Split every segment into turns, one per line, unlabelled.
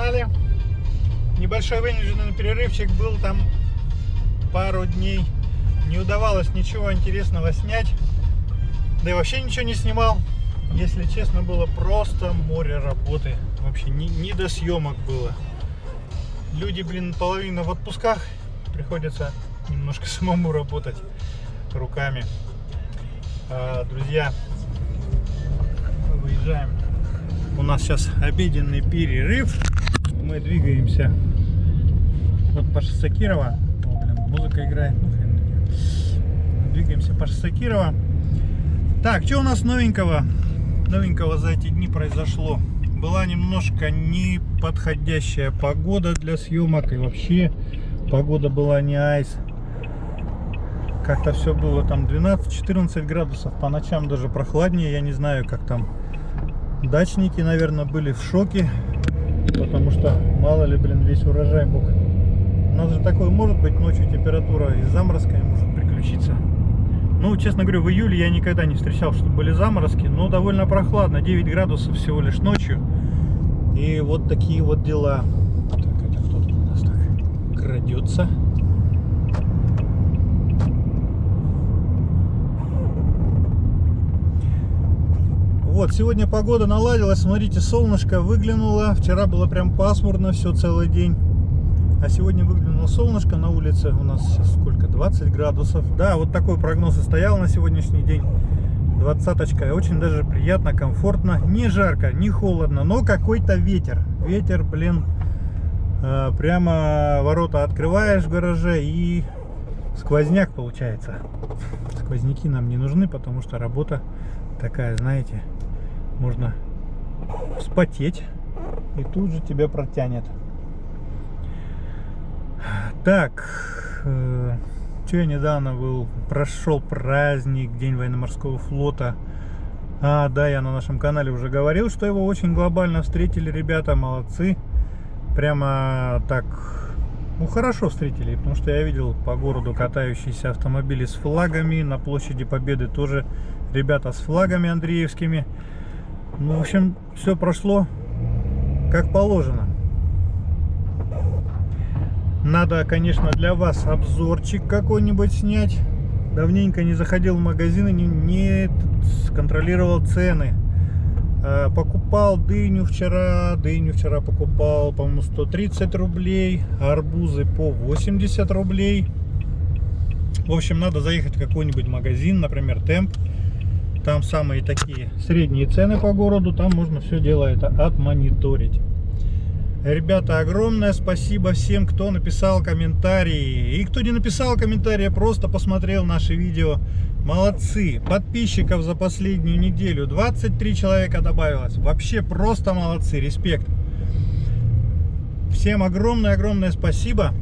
канале. Небольшой вынужденный перерывчик был там пару дней. Не удавалось ничего интересного снять. Да и вообще ничего не снимал. Если честно, было просто море работы. Вообще не до съемок было. Люди, половина в отпусках. Приходится немножко самому работать руками. Друзья, мы выезжаем. У нас сейчас обеденный перерыв. Мы двигаемся вот по шоссе Кирова. Музыка играет. Двигаемся по шоссе Кирова. Так, что у нас новенького? Новенького за эти дни произошло. Была немножко неподходящая погода для съемок. И вообще погода была не айс. Как-то все было там 12-14 градусов. По ночам даже прохладнее. Я не знаю, как там. Дачники, наверное, были в шоке. Потому что, мало ли, весь урожай мог. У нас же такое может быть ночью, температура и заморозка может приключиться. Ну, честно говоря, в июле я никогда не встречал, чтобы были заморозки. Но довольно прохладно. 9 градусов всего лишь ночью. И вот такие вот дела. Так, это кто-то у нас так крадется. Вот, сегодня погода наладилась, смотрите, солнышко выглянуло. Вчера было прям пасмурно все целый день. А сегодня выглянуло солнышко на улице. У нас сейчас сколько? 20 градусов. Да, вот такой прогноз и стоял на сегодняшний день. 20-очка. Очень даже приятно, комфортно. Не жарко, не холодно, но какой-то ветер. Ветер, прямо ворота открываешь в гараже и сквозняк получается. Сквозняки нам не нужны, потому что работа такая, знаете, можно вспотеть и тут же тебя протянет. Так, что я недавно прошел праздник, День военно-морского флота. Да, я на нашем канале уже говорил, что его очень глобально встретили ребята, молодцы. Прямо так, хорошо встретили, потому что я видел по городу катающиеся автомобили с флагами, на площади Победы тоже ребята с флагами андреевскими. Ну, в общем, все прошло как положено. Надо, конечно, для вас обзорчик какой-нибудь снять. Давненько не заходил в магазины, не контролировал цены. Покупал дыню вчера покупал, по-моему, 130 рублей, арбузы по 80 рублей. В общем, надо заехать в какой-нибудь магазин, например, Темп. Там самые такие средние цены по городу, там можно все дело это отмониторить. Ребята, огромное спасибо всем, кто написал комментарии. И кто не написал комментарии, просто посмотрел наши видео. Молодцы. Подписчиков за последнюю неделю 23 человека добавилось. Вообще просто молодцы. Респект. Всем огромное спасибо.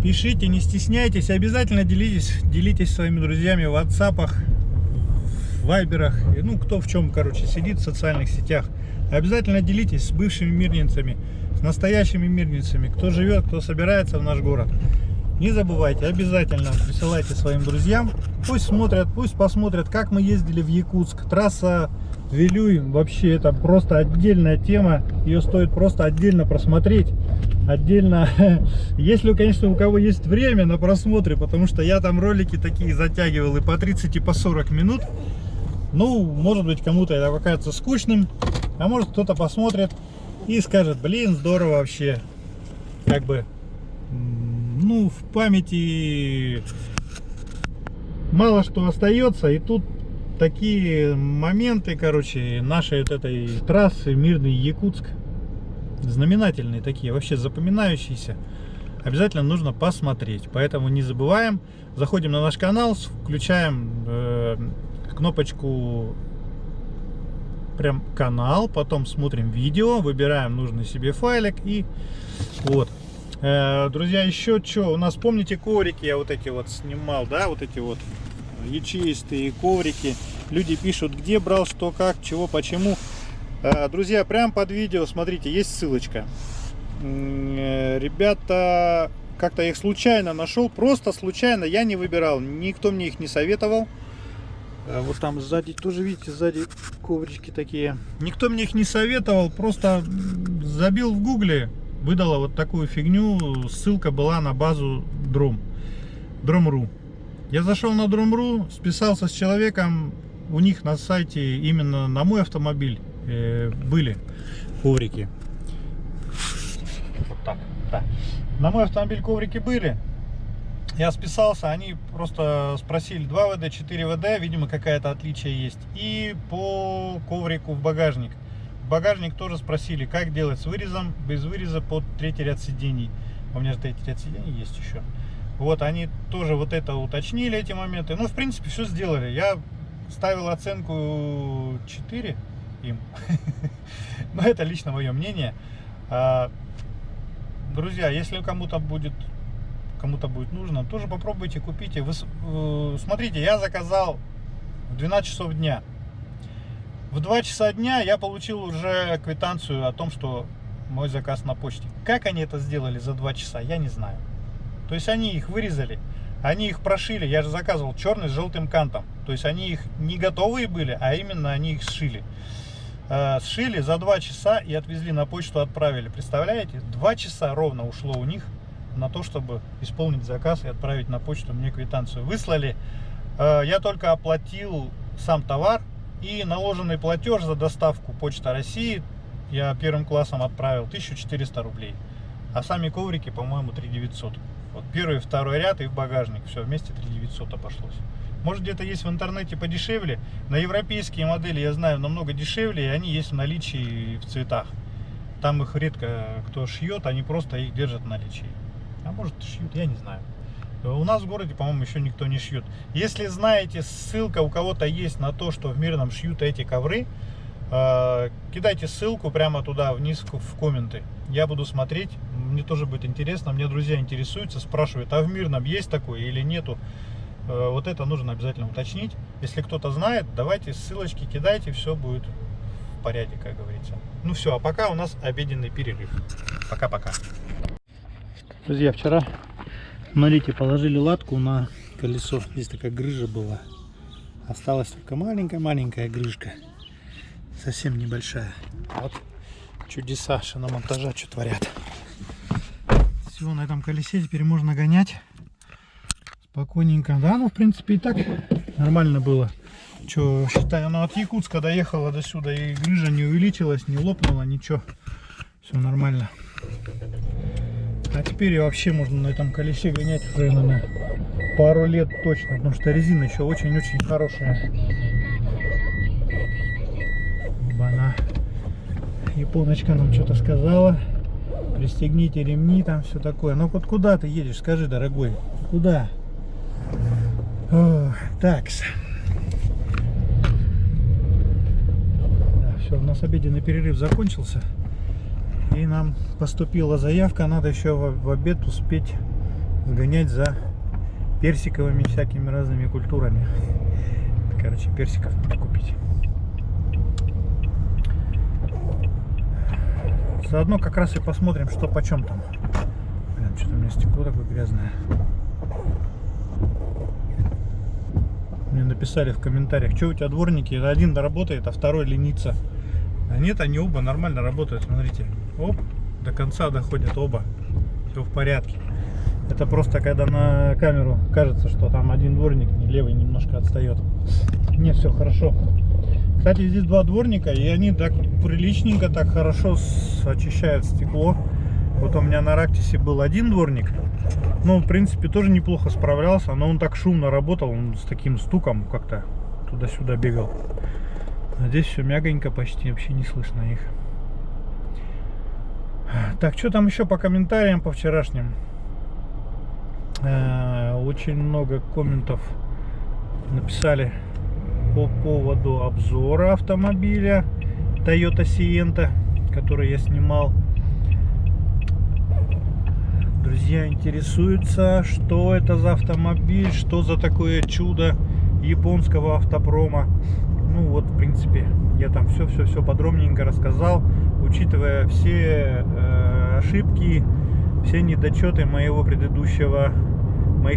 Пишите, не стесняйтесь. Обязательно делитесь своими друзьями в WhatsApp, в Вайберах. Ну, кто в чем, сидит в социальных сетях. Обязательно делитесь с бывшими мирнинцами, с настоящими мирнинцами, кто живет, кто собирается в наш город. Не забывайте, обязательно присылайте своим друзьям. Пусть смотрят, пусть посмотрят, как мы ездили в Якутск. Трасса Вилюй, вообще это просто отдельная тема. Ее стоит просто отдельно просмотреть. Отдельно, если, конечно, у кого есть время на просмотре, потому что я там ролики такие затягивал и по 30, и по 40 минут. Ну, может быть, кому-то это покажется скучным. А может, кто-то посмотрит и скажет: блин, здорово вообще. Ну, в памяти мало что остается. И тут такие моменты, нашей вот этой трассы Мирный Якутск, знаменательные такие, вообще запоминающиеся. Обязательно нужно посмотреть. Поэтому не забываем. Заходим на наш канал, включаем кнопочку прям канал, потом смотрим видео, выбираем нужный себе файлик и вот. Друзья, еще что, у нас, помните, коврики я вот эти вот снимал, да, вот эти вот ячеистые коврики. Люди пишут, где брал, что, как, чего, почему. Друзья, прям под видео, смотрите, есть ссылочка. Ребята, как-то их случайно нашел, просто случайно, я не выбирал, никто мне их не советовал. Вот там сзади тоже, видите, сзади коврички такие. Никто мне их не советовал, просто забил в гугле, выдала вот такую фигню, ссылка была на базу Drom.ru. Я зашел на Drom.ru, списался с человеком, у них на сайте именно на мой автомобиль были коврики. Вот так, да. На мой автомобиль коврики были. Я списался, они просто спросили 2 ВД, 4 ВД, видимо какая-то отличие есть. И по коврику в багажник. В багажник тоже спросили, как делать с вырезом, без выреза под третий ряд сидений. У меня же третий ряд сидений есть еще. Вот они тоже вот это уточнили, эти моменты. Ну, в принципе, все сделали. Я ставил оценку 4 им. Но это лично мое мнение. Друзья, если кому-то будет нужно, тоже попробуйте, купите. Смотрите, я заказал в 12 часов дня. В 2 часа дня я получил уже квитанцию о том, что мой заказ на почте. Как они это сделали за 2 часа, я не знаю. То есть они их вырезали, они их прошили. Я же заказывал черный с желтым кантом. То есть они их не готовые были, а именно они их сшили. Сшили за 2 часа и отвезли на почту, отправили. Представляете? 2 часа ровно ушло у них на то, чтобы исполнить заказ и отправить на почту мне квитанцию. Выслали. Я только оплатил сам товар и наложенный платеж за доставку Почта России я первым классом отправил 1400 рублей. А сами коврики, по-моему, 3900. Вот первый и второй ряд и в багажник. Все вместе 3900 обошлось. Может, где-то есть в интернете подешевле. На европейские модели, я знаю, намного дешевле, и они есть в наличии в цветах. Там их редко кто шьет, они просто их держат в наличии. А может, шьют, я не знаю. У нас в городе, по-моему, еще никто не шьет. Если знаете, ссылка у кого-то есть на то, что в Мирном шьют эти ковры, кидайте ссылку прямо туда вниз в комменты. Я буду смотреть, мне тоже будет интересно. Мне друзья интересуются, спрашивают, а в Мирном есть такое или нету. Вот это нужно обязательно уточнить. Если кто-то знает, давайте ссылочки кидайте, все будет в порядке, как говорится. Ну все, а пока у нас обеденный перерыв. Пока-пока. Друзья, вчера, смотрите, положили латку на колесо. Здесь такая грыжа была. Осталась только маленькая грыжка. Совсем небольшая. Вот чудеса шиномонтажа, что творят. Все, на этом колесе теперь можно гонять спокойненько. Да, ну в принципе и так нормально было. Че, считаю, оно от Якутска доехало до сюда, и грыжа не увеличилась, не лопнула, ничего. Все нормально. А теперь вообще можно на этом колесе гонять уже, наверное, пару лет точно, потому что резина еще очень-очень хорошая. Оба-на. Японочка нам что-то сказала. Пристегните ремни, там все такое. Ну вот куда ты едешь, скажи, дорогой? Куда? Такс. Да, все, у нас обеденный перерыв закончился. И нам поступила заявка. Надо еще в обед успеть сгонять за персиковыми всякими разными культурами. Короче, персиков надо купить. Заодно как раз и посмотрим, что почем там. Блин, что-то у меня стекло такое грязное. Мне написали в комментариях, что у тебя дворники, один работает, а второй ленится. А нет, они оба нормально работают, смотрите. Оп, до конца доходят оба. Все в порядке. Это просто когда на камеру кажется, что там один дворник, левый немножко отстает. Нет, все хорошо. Кстати, здесь 2 дворника, и они так приличненько, так хорошо очищают стекло. Вот у меня на Рактисе был один дворник. Ну, в принципе, тоже неплохо справлялся, но он так шумно работал, он с таким стуком как-то туда-сюда бегал. А здесь все мягонько, почти вообще не слышно их. Так, что там еще по комментариям по вчерашним? Очень много комментов написали по поводу обзора автомобиля Toyota Sienta, который я снимал. Друзья интересуются, что это за автомобиль, что за такое чудо японского автопрома. Ну вот, в принципе, я там все подробненько рассказал, учитывая все ошибки, все недочеты моих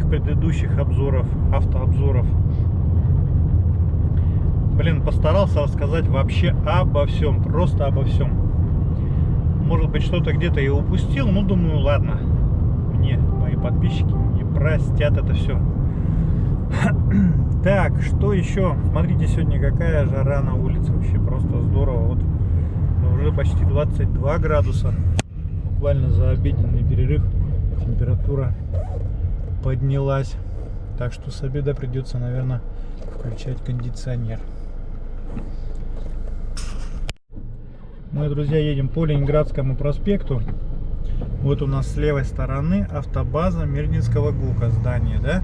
предыдущих обзоров, автообзоров. Блин, постарался рассказать вообще обо всем, просто обо всем. Может быть, что-то где-то я упустил. Ну, думаю, ладно. Мне, мои подписчики, мне простят это все. Так, что еще? Смотрите, сегодня какая жара на улице. Вообще просто здорово. Вот уже почти 22 градуса. Буквально за обеденный перерыв температура поднялась. Так что с обеда придется, наверное, включать кондиционер. Мы, друзья, едем по Ленинградскому проспекту. Вот у нас с левой стороны автобаза Мирнинского ГУКа, здание, да?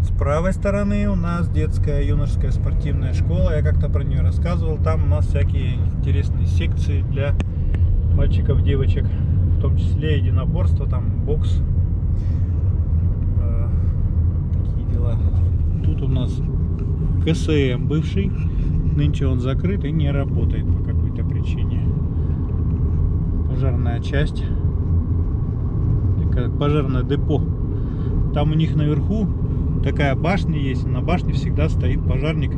С правой стороны у нас детская юношеская спортивная школа. Я как-то про нее рассказывал. Там у нас всякие интересные секции для мальчиков, девочек. В том числе единоборство, там бокс. Такие дела. Тут у нас КСМ бывший. Нынче он закрыт и не работает по какой-то причине. Пожарная часть. Такая пожарное депо. Там у них наверху такая башня есть. На башне всегда стоит пожарник.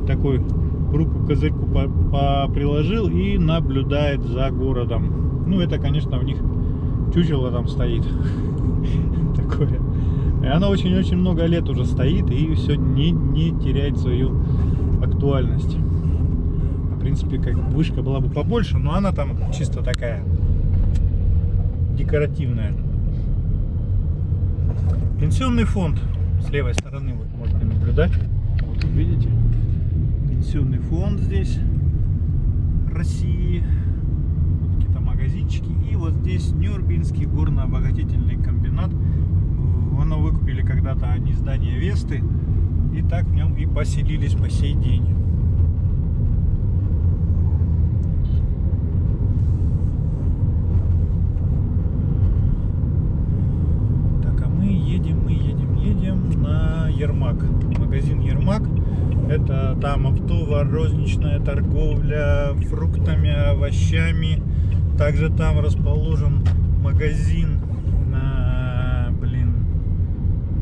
Такой руку к козырьку приложил и наблюдает за городом. Ну, это, конечно, у них чучело там стоит. Такое. И она очень-очень много лет уже стоит и все не теряет свою актуальность. В принципе, как вышка была бы побольше, но она там чисто такая декоративная. Пенсионный фонд с левой стороны вот можно наблюдать. Вот видите, пенсионный фонд здесь России. Вот какие-то магазинчики. И вот здесь Нюрбинский горно-обогатительный комбинат. Оно выкупили когда-то они здание Весты. И так в нем и поселились по сей день. Так, а мы едем на Ермак. Магазин Ермак. Это там оптово-розничная торговля фруктами, овощами. Также там расположен магазин на,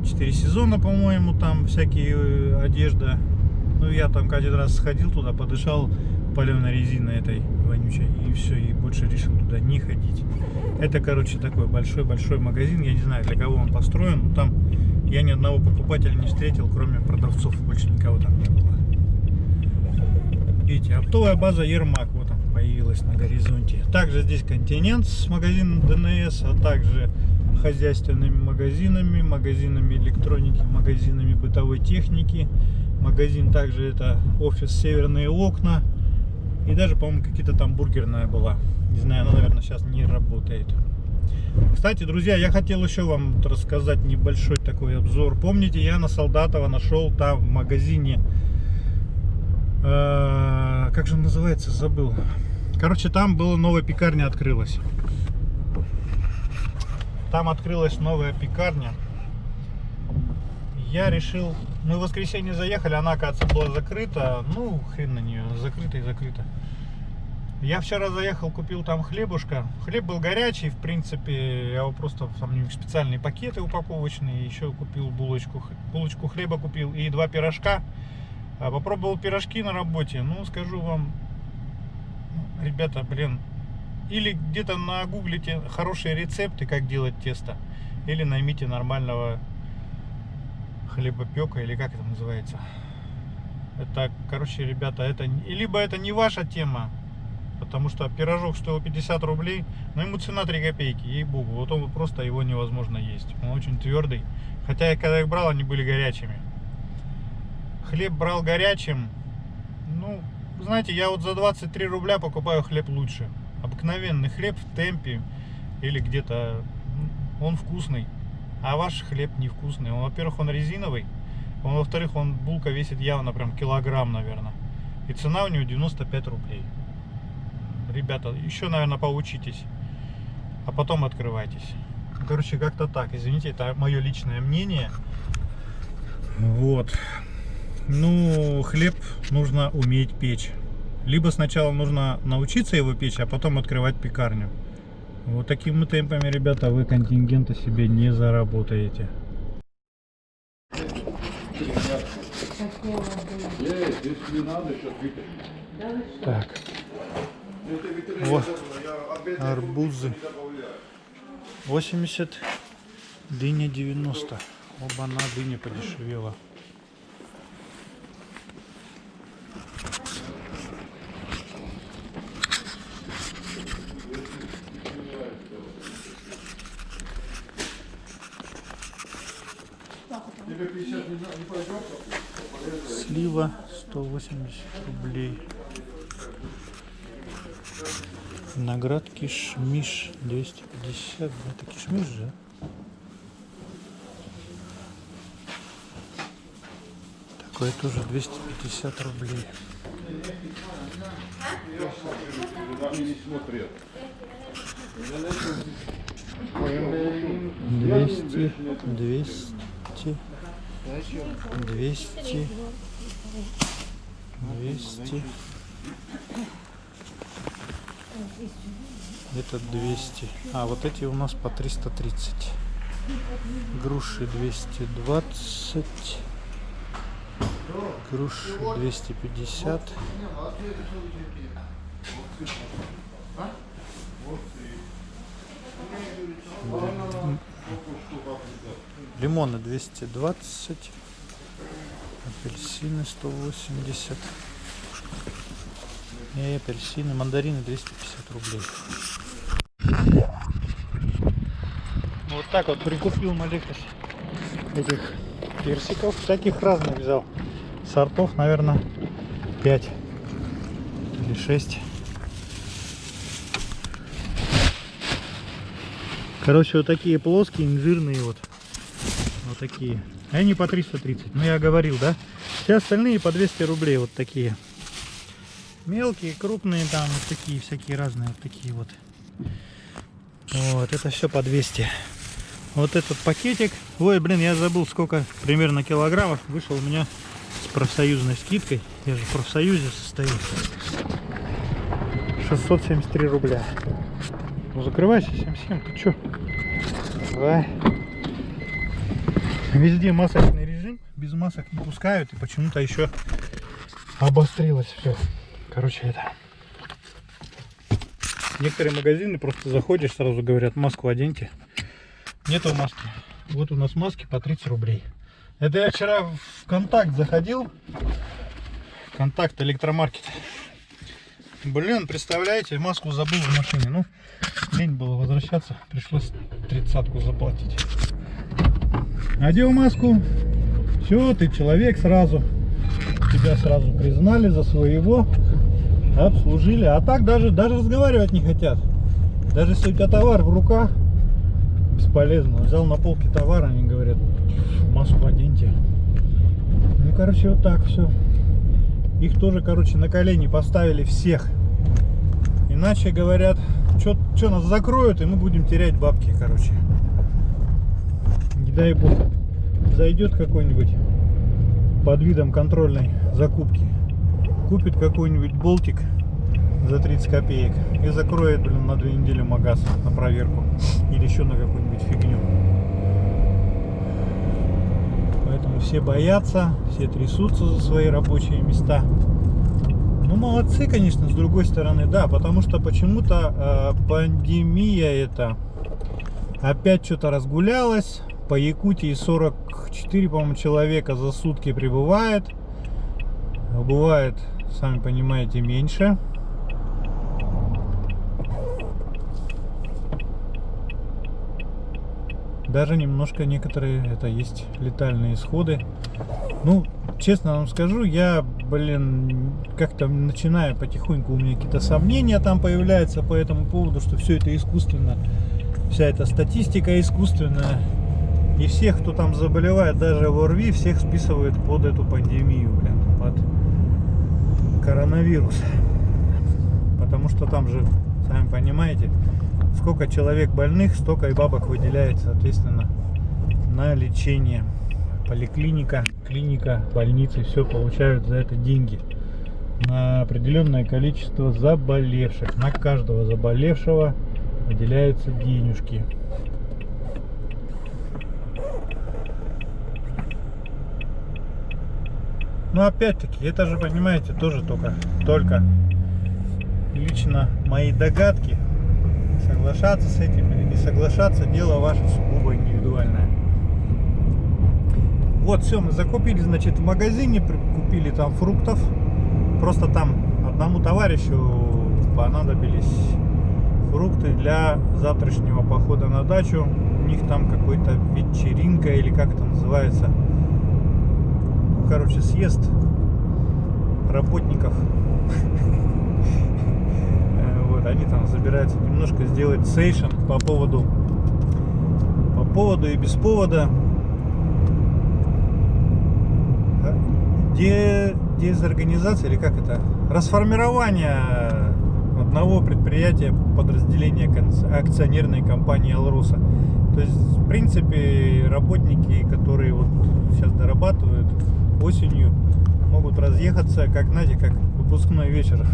4 сезона, по-моему, там всякие одежда. Ну, я там один раз сходил туда, подышал паленой резиной этой вонючей, и все, и больше решил туда не ходить. Это, короче, такой большой-большой магазин. Я не знаю, для кого он построен, но там я ни одного покупателя не встретил, кроме продавцов. Больше никого там не было. Видите, оптовая база Ермак, вот там появилась на горизонте. Также здесь Континент с магазином ДНС, а также хозяйственными магазинами, магазинами электроники, магазинами бытовой техники. Магазин также это офис Северные окна. И даже, по-моему, какие-то там бургерная была. Не знаю, она, наверное, сейчас не работает. Кстати, друзья, я хотел еще вам рассказать небольшой такой обзор. Помните, я на Солдатова нашел там в магазине, как же он называется, забыл. Короче, там была новая пекарня, открылась. Там открылась новая пекарня. Я решил, мы в воскресенье заехали, она, оказывается, была закрыта. Ну, хрен на нее, закрыта и закрыта. Я вчера заехал, купил там хлебушка. Хлеб был горячий, в принципе. Я его просто, там специальные пакеты упаковочные. Еще купил булочку хлеба купил и 2 пирожка. Попробовал пирожки на работе. Ну, скажу вам, ребята, или где-то нагуглите хорошие рецепты, как делать тесто. Или наймите нормального хлебопека, или как это называется. Это, короче, ребята, это либо это не ваша тема, потому что пирожок стоил 50 рублей, но ему цена 3 копейки, ей-богу. Вот он просто, его невозможно есть. Он очень твердый. Хотя я когда их брал, они были горячими. Хлеб брал горячим. Ну, знаете, я вот за 23 рубля покупаю хлеб лучше. Обыкновенный хлеб в Темпе или где-то, он вкусный. А ваш хлеб невкусный. Он, во-первых, он резиновый. Во-вторых, булка весит явно прям килограмм, наверное. И цена у него 95 рублей. Ребята, еще, наверное, поучитесь. А потом открывайтесь. Короче, как-то так. Извините, это мое личное мнение. Вот. Ну, хлеб нужно уметь печь. Либо сначала нужно научиться его печь, а потом открывать пекарню. Вот такими темпами, ребята, вы контингента себе не заработаете. Так. Вот. Арбузы 80, дыня 90. Оба-на, дыня подешевела. Слива 180 рублей. Виноград кишмиш 250. Это кишмиш же? Такое тоже 250 рублей. 200, 200, 200, 200. Это 200. А вот эти у нас по 330. Груши 220. Груши 250. Лимоны 220. Апельсины 180. И апельсины, мандарины 250 рублей. Вот так вот прикупил маленькость этих персиков. Всяких разных взял. Сортов, наверное, 5 или 6. Короче, вот такие плоские, инжирные вот. Вот такие. Они по 330. Ну, я говорил, да? Все остальные по 200 рублей. Вот такие. Мелкие, крупные, там вот такие, всякие разные. Вот такие вот. Вот, это все по 200. Вот этот пакетик. Ой, блин, я забыл, сколько примерно килограммов вышел у меня с профсоюзной скидкой. Я же в профсоюзе состою. 673 рубля. Ну, закрывайся, 7-7, ты чё? Давай. Везде масочный режим, без масок не пускают, и почему-то еще обострилось все. Короче, это. Некоторые магазины просто заходишь, сразу говорят, маску оденьте. Нету маски. Вот у нас маски по 30 рублей. Это я вчера в Контакт заходил. Контакт, электромаркет. Блин, представляете, маску забыл в машине. Ну, лень было возвращаться. Пришлось 30-ку заплатить. Одел маску. Все, ты человек сразу. Тебя сразу признали за своего. Обслужили. А так даже разговаривать не хотят. Даже если у тебя товар в руках, бесполезно. Взял на полке товар, они говорят, маску оденьте. Ну, короче, вот так все. Их тоже, короче, на колени поставили всех. Иначе, говорят, что нас закроют, и мы будем терять бабки, короче. Не дай бог, зайдет какой-нибудь под видом контрольной закупки, купит какой-нибудь болтик за 30 копеек и закроет, блин, на 2 недели магаз на проверку или еще на какую-нибудь фигню. Поэтому все боятся, все трясутся за свои рабочие места. Ну, молодцы, конечно, с другой стороны, да, потому что почему-то пандемия эта опять что-то разгулялась. По Якутии 44, по-моему, человека за сутки прибывает. Бывает, сами понимаете, меньше. Даже немножко некоторые это есть летальные исходы. Ну, честно вам скажу, я, блин, как-то начинаю потихоньку, у меня какие-то сомнения там появляются по этому поводу, что все это искусственно, вся эта статистика искусственная. И всех, кто там заболевает, даже в ОРВИ, всех списывают под эту пандемию, блин, под коронавирус. Потому что там же, сами понимаете, сколько человек больных, столько и бабок выделяет, соответственно, на лечение. Поликлиника, клиника, больницы, все получают за это деньги. На определенное количество заболевших. На каждого заболевшего выделяются денежки. Но опять-таки, это же, понимаете, тоже только лично мои догадки. Соглашаться с этим или не соглашаться, дело ваше сугубо индивидуальное. Вот, все, мы закупили, значит, в магазине, купили там фруктов. Просто там одному товарищу понадобились фрукты для завтрашнего похода на дачу. У них там какой-то вечеринка или как это называется. Ну, короче, съезд работников. Вот, они там собираются немножко сделать сейшн по поводу и без повода. Дезорганизация или как это? Расформирование одного предприятия подразделения акционерной компании Алроса. То есть, в принципе, работники, которые вот сейчас дорабатывают осенью, могут разъехаться, как, знаете, как выпускной вечер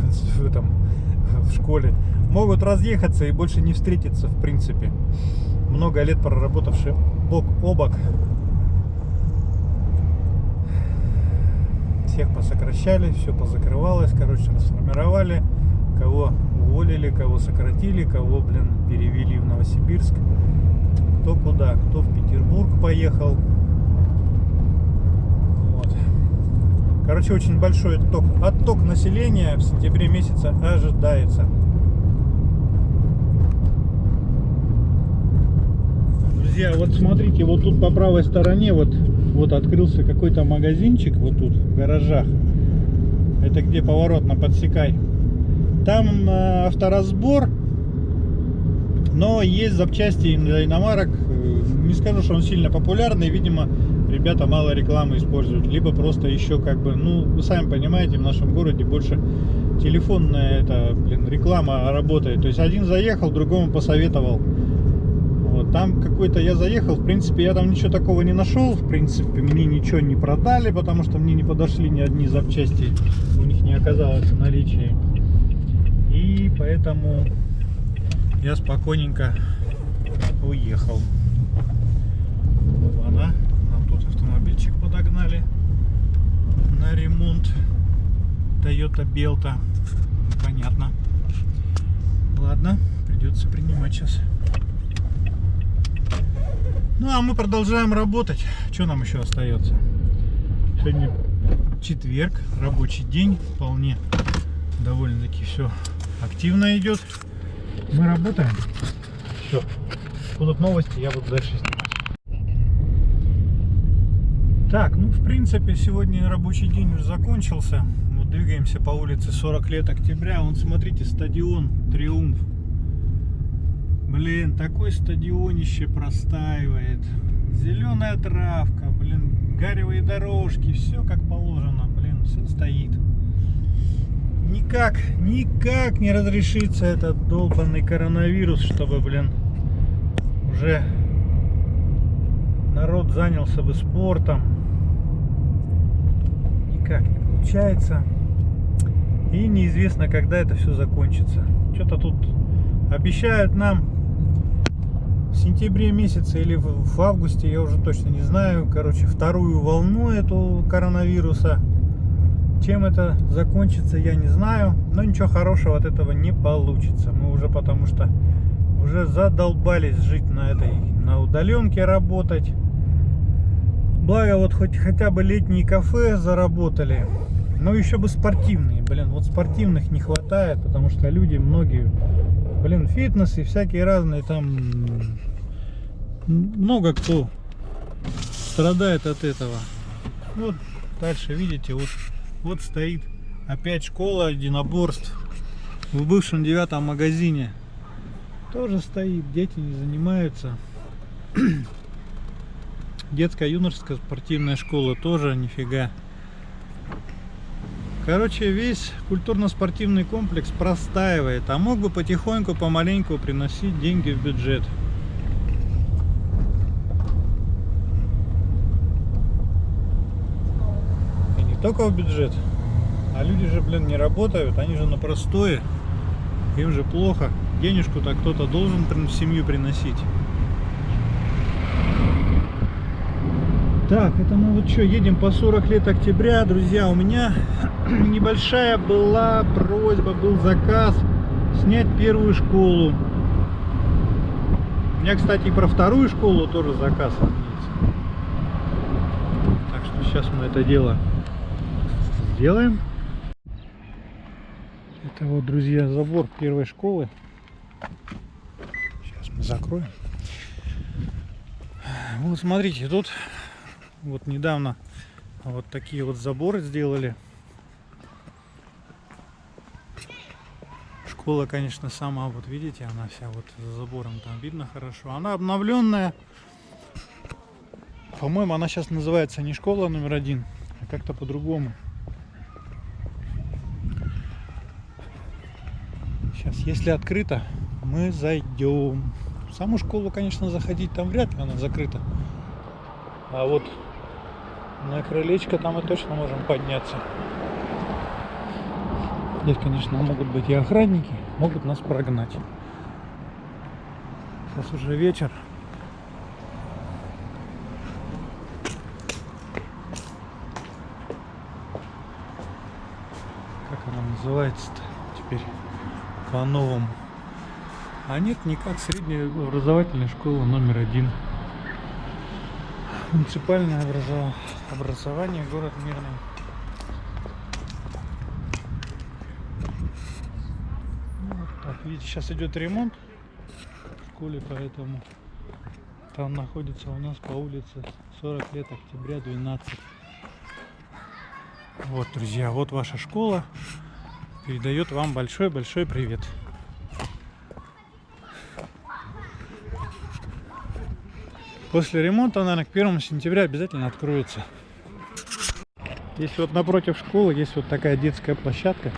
в школе. Могут разъехаться и больше не встретиться, в принципе. Много лет проработавшие бок о бок. Всех посокращали, все позакрывалось, короче, расформировали. Кого уволили, кого сократили, кого, перевели в Новосибирск. Кто куда, кто в Петербург поехал. Вот. Короче, очень большой отток населения в сентябре месяце ожидается. Друзья, вот смотрите, вот тут по правой стороне вот открылся какой-то магазинчик, вот тут в гаражах. Это где поворот на Подсекай. Там авторазбор, но есть запчасти для иномарок. Не скажу, что он сильно популярный. Видимо, ребята мало рекламы используют, либо просто еще вы сами понимаете, в нашем городе больше телефонная реклама работает. То есть один заехал, другому посоветовал. Вот, там какой-то я заехал, в принципе, я там ничего такого не нашел, в принципе, мне ничего не продали, потому что мне не подошли ни одни запчасти, у них не оказалось в наличии. И поэтому я спокойненько уехал. Нам тут автомобильчик подогнали на ремонт. Toyota Belta. Понятно. Ладно, придется принимать сейчас. Ну а мы продолжаем работать. Что нам еще остается? Сегодня четверг, рабочий день, вполне довольно-таки все активно идет. Мы работаем. Все. Будут новости, я буду дальше снимать. Так, в принципе, сегодня рабочий день уже закончился. Мы двигаемся по улице 40 лет октября. Вон, смотрите, стадион Триумф. Такой стадионище простаивает. Зеленая травка, гаревые дорожки, все как положено, все стоит. Никак не разрешится этот долбанный коронавирус, чтобы, уже народ занялся бы спортом. Никак не получается. И неизвестно, когда это все закончится. Что-то тут обещают нам в сентябре месяце или в августе, я уже точно не знаю. Короче, вторую волну этого коронавируса. Чем это закончится, я не знаю. Но ничего хорошего от этого не получится. Мы уже, потому что уже задолбались жить на удаленке, работать. Благо, вот хотя бы летние кафе заработали. Но еще бы спортивные. Вот спортивных не хватает, потому что люди многие, фитнес и всякие разные там, много кто страдает от этого. Вот дальше видите, вот стоит опять школа единоборств в бывшем 9-м магазине. Тоже стоит, дети не занимаются. Детская юношеская спортивная школа тоже нифига. Короче, весь культурно-спортивный комплекс простаивает, а мог бы потихоньку, помаленьку приносить деньги в бюджет. И не только в бюджет, а люди же, не работают, они же на простое, им же плохо. Денежку-то кто-то должен в семью приносить. Так, это мы вот что, едем по 40 лет октября, друзья. У меня небольшая была просьба, был заказ снять первую школу. У меня, кстати, и про вторую школу тоже заказ имеется. Так что сейчас мы это дело сделаем. Это вот, друзья, забор первой школы. Сейчас мы закроем. Вот смотрите, тут вот недавно вот такие вот заборы сделали. Школа, конечно, сама, вот видите, она вся вот за забором, там видно хорошо. Она обновленная. По-моему, она сейчас называется не школа номер 1, а как-то по-другому. Сейчас, если открыто, мы зайдем. В саму школу, конечно, заходить там вряд ли, она закрыта. А вот на крылечко там мы точно можем подняться. Здесь, конечно, могут быть и охранники, могут нас прогнать. Сейчас уже вечер. Как она называется-то теперь по-новому? А нет, никак, средняя образовательная школа номер 1. Муниципальное образование, город Мирный. Вот так, видите, сейчас идет ремонт в школе, поэтому там находится у нас по улице 40 лет октября 12. Вот, друзья, вот ваша школа передает вам большой-большой привет. После ремонта, наверное, к 1 сентября обязательно откроется. Здесь вот напротив школы есть вот такая детская площадка.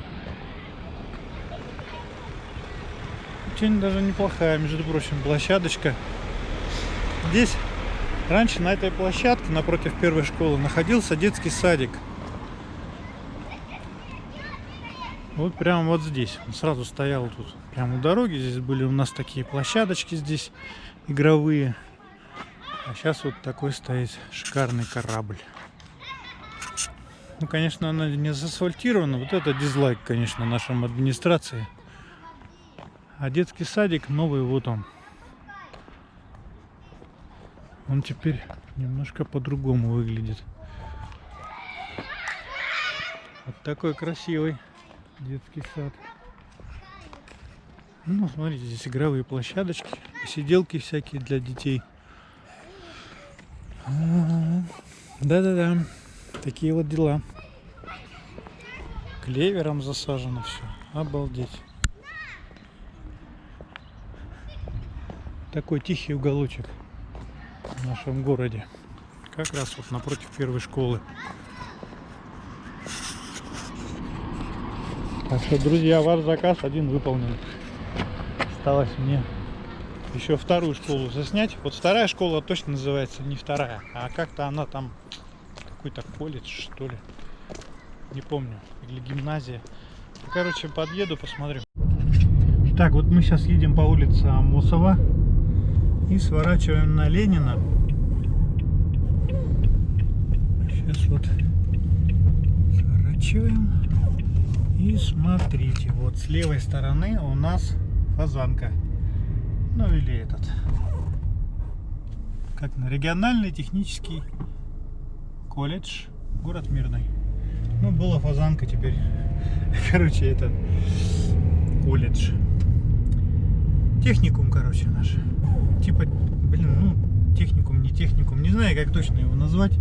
Очень даже неплохая, между прочим, площадочка. Здесь раньше на этой площадке напротив первой школы находился детский садик. Вот прямо вот здесь. Он сразу стоял тут, прямо у дороги. Здесь были у нас такие площадочки здесь игровые. А сейчас вот такой стоит шикарный корабль. Ну, конечно, она не заасфальтирована. Вот это дизлайк, конечно, нашей администрации. А детский садик новый, вот он. Он теперь немножко по-другому выглядит. Вот такой красивый детский сад. Ну, смотрите, здесь игровые площадочки, посиделки всякие для детей. Да-да-да, такие вот дела. Клевером засажено все. Обалдеть. Такой тихий уголочек в нашем городе. Как раз вот напротив первой школы. Так что, друзья, ваш заказ один выполнен. Осталось мне еще вторую школу заснять. Вот вторая школа точно называется не вторая, а как-то она там какой-то колледж, что ли. Не помню. Или гимназия. Короче, подъеду, посмотрю. Так, вот мы сейчас едем по улице Амосова и сворачиваем на Ленина. Сейчас вот сворачиваем. И смотрите, вот с левой стороны у нас Фазанка. Ну или этот, как на региональный технический колледж, город Мирный. Ну, была Фазанка, теперь, короче, это колледж. Техникум, короче, наш. Типа, блин, ну, техникум, не знаю, как точно его назвать.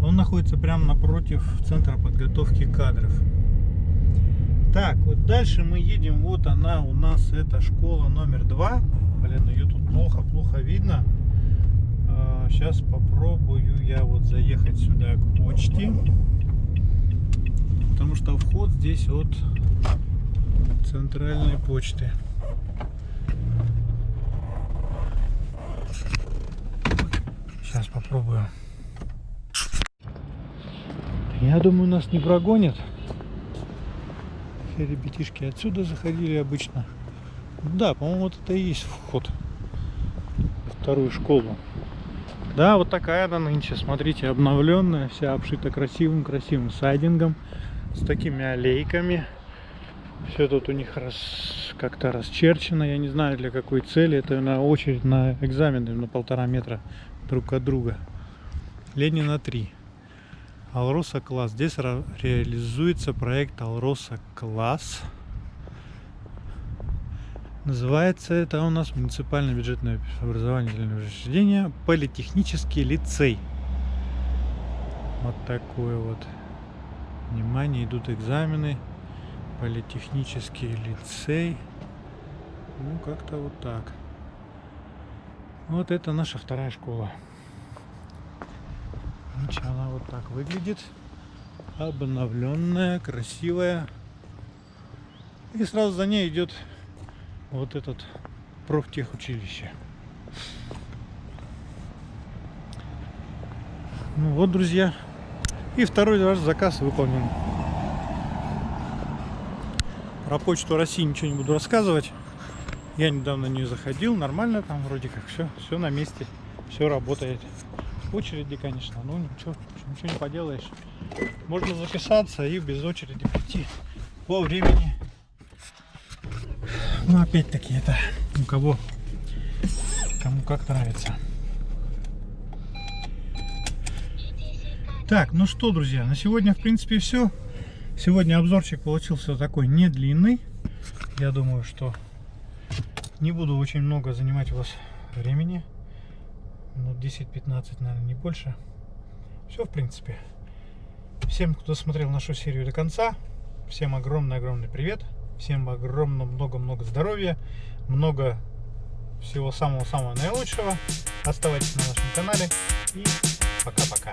Он находится прямо напротив центра подготовки кадров. Так, вот дальше мы едем, вот она у нас, это школа номер 2. Блин, ее тут плохо видно. Сейчас попробую я вот заехать сюда к почте. Потому что вход здесь от центральной почты. Сейчас попробую. Я думаю, нас не прогонят. Все ребятишки отсюда заходили обычно. Да, по-моему, вот это и есть вход в вторую школу. Да, вот такая она нынче, смотрите, обновленная, вся обшита красивым сайдингом, с такими аллейками. Все тут у них как-то расчерчено. Я не знаю для какой цели. Это на очередь на экзамены на 1,5 метра друг от друга. Ленина 3. Алроса класс. Здесь реализуется проект Алроса класс. Называется это у нас муниципальное бюджетное образовательное учреждение Политехнический лицей. Вот такое вот. Внимание, идут экзамены. Политехнический лицей. Ну, как-то вот так. Вот это наша вторая школа. Значит, она вот так выглядит. Обновленная, красивая. И сразу за ней идет вот этот профтехучилище. Ну вот, друзья. И второй ваш заказ выполнен. Про Почту России ничего не буду рассказывать. Я недавно не заходил, нормально там вроде как все на месте, все работает. Очереди, конечно, но ничего не поделаешь. Можно записаться и без очереди прийти по времени. Но опять-таки это кому как нравится. Так, ну что, друзья, на сегодня в принципе все. Сегодня обзорчик получился такой не длинный. Я думаю, что не буду очень много занимать у вас времени. Минут 10-15, наверное, не больше. Все, в принципе. Всем, кто смотрел нашу серию до конца, всем огромный привет. Всем много здоровья, много всего самого наилучшего. Оставайтесь на нашем канале и пока-пока.